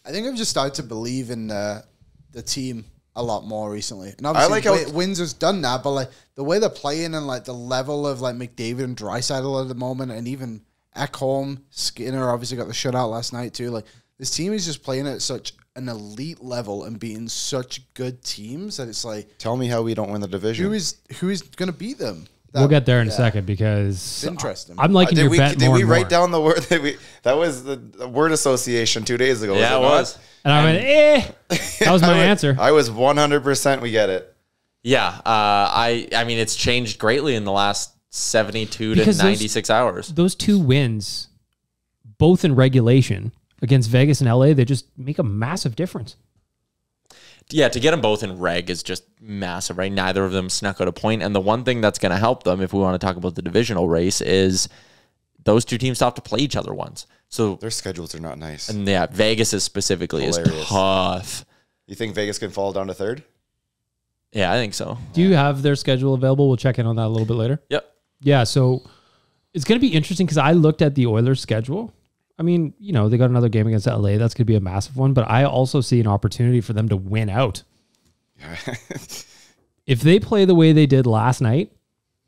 I think I've just started to believe in the team a lot more recently. And obviously, I like Windsor's done that, but like the way they're playing and like the level of like McDavid and Draisaitl at the moment, and even Ekholm, Skinner obviously got the shutout last night too. Like this team is just playing at such an elite level and beating such good teams that it's like, tell me how we don't win the division. Who is going to beat them? We'll get there in a second because it's interesting. I'm liking your bet more. Did we write down the word that was the word association 2 days ago? Yeah, it was. And I went, That was my answer. I was 100%. We get it. Yeah. I mean, it's changed greatly in the last 72 to 96 hours. Those 2 wins, both in regulation against Vegas and LA, they just make a massive difference. Yeah, to get them both in reg is just massive, right? Neither of them snuck out a point. And the one thing that's going to help them, if we want to talk about the divisional race, is those 2 teams still have to play each other once. So their schedules are not nice. And yeah, Vegas is tough. You think Vegas can fall down to 3rd? Yeah, I think so. Do you have their schedule available? We'll check in on that a little bit later. Yep. Yeah, so it's going to be interesting because I looked at the Oilers' schedule. I mean, you know, they got another game against LA. That's going to be a massive one. But I also see an opportunity for them to win out. If they play the way they did last night,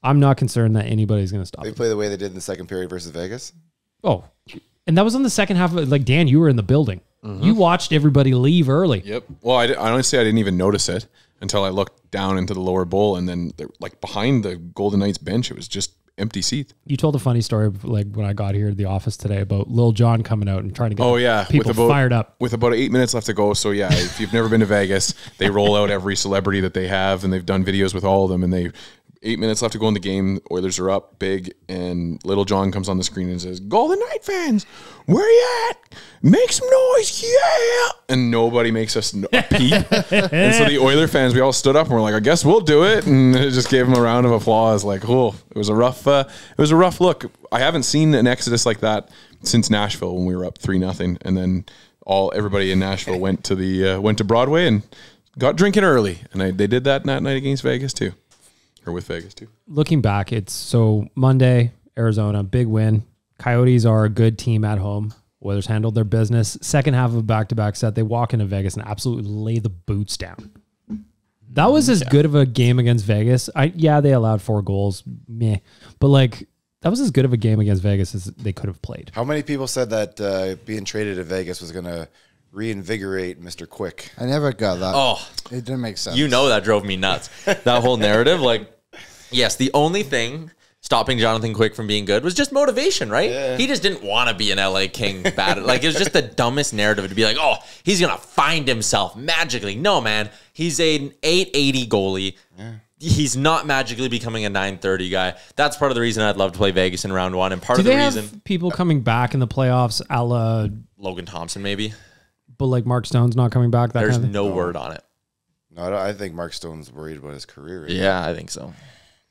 I'm not concerned that anybody's going to stop them. They play the way they did in the second period versus Vegas? Oh, and that was on the second half of, like, Dan, you were in the building. Mm-hmm. You watched everybody leave early. Yep. Well, I honestly, I didn't even notice it until I looked down into the lower bowl, and then like behind the Golden Knights bench, it was just empty seats. You told a funny story like when I got here to the office today about Lil Jon coming out and trying to get people fired up. With about 8 minutes left to go. So yeah, if you've never been to Vegas, they roll out every celebrity that they have, and they've done videos with all of them, and 8 minutes left to go in the game. Oilers are up big, and Little John comes on the screen and says, "Golden Knight fans, where you at? Make some noise, yeah!" And nobody makes us a peep. And so the Oiler fans, we all stood up and we're like, "I guess we'll do it," and it just gave them a round of applause. Like, oh, it was a rough look. I haven't seen an exodus like that since Nashville when we were up 3-0, and then everybody in Nashville went to Broadway and got drinking early, and they did that night against Vegas too. Or with Vegas too. Looking back, it's so Monday, Arizona, big win. Coyotes are a good team at home. Oilers handled their business. Second half of a back-to-back set, they walk into Vegas and absolutely lay the boots down. That was as good of a game against Vegas. They allowed 4 goals, meh. But like that was as good of a game against Vegas as they could have played. How many people said that being traded to Vegas was going to reinvigorate Mr. Quick? I never got that. Oh, it didn't make sense. You know that drove me nuts. That whole narrative, like, yes, the only thing stopping Jonathan Quick from being good was just motivation, right? Yeah. He just didn't want to be an LA King bad. Like, it was just the dumbest narrative to be like, oh, he's going to find himself magically. No, man. He's an 880 goalie. Yeah. He's not magically becoming a 930 guy. That's part of the reason I'd love to play Vegas in round 1. And part of the reason... have people coming back in the playoffs a la... Logan Thompson, maybe. But like Mark Stone's not coming back? There's no word on it. No, I think Mark Stone's worried about his career. Yeah, I think so.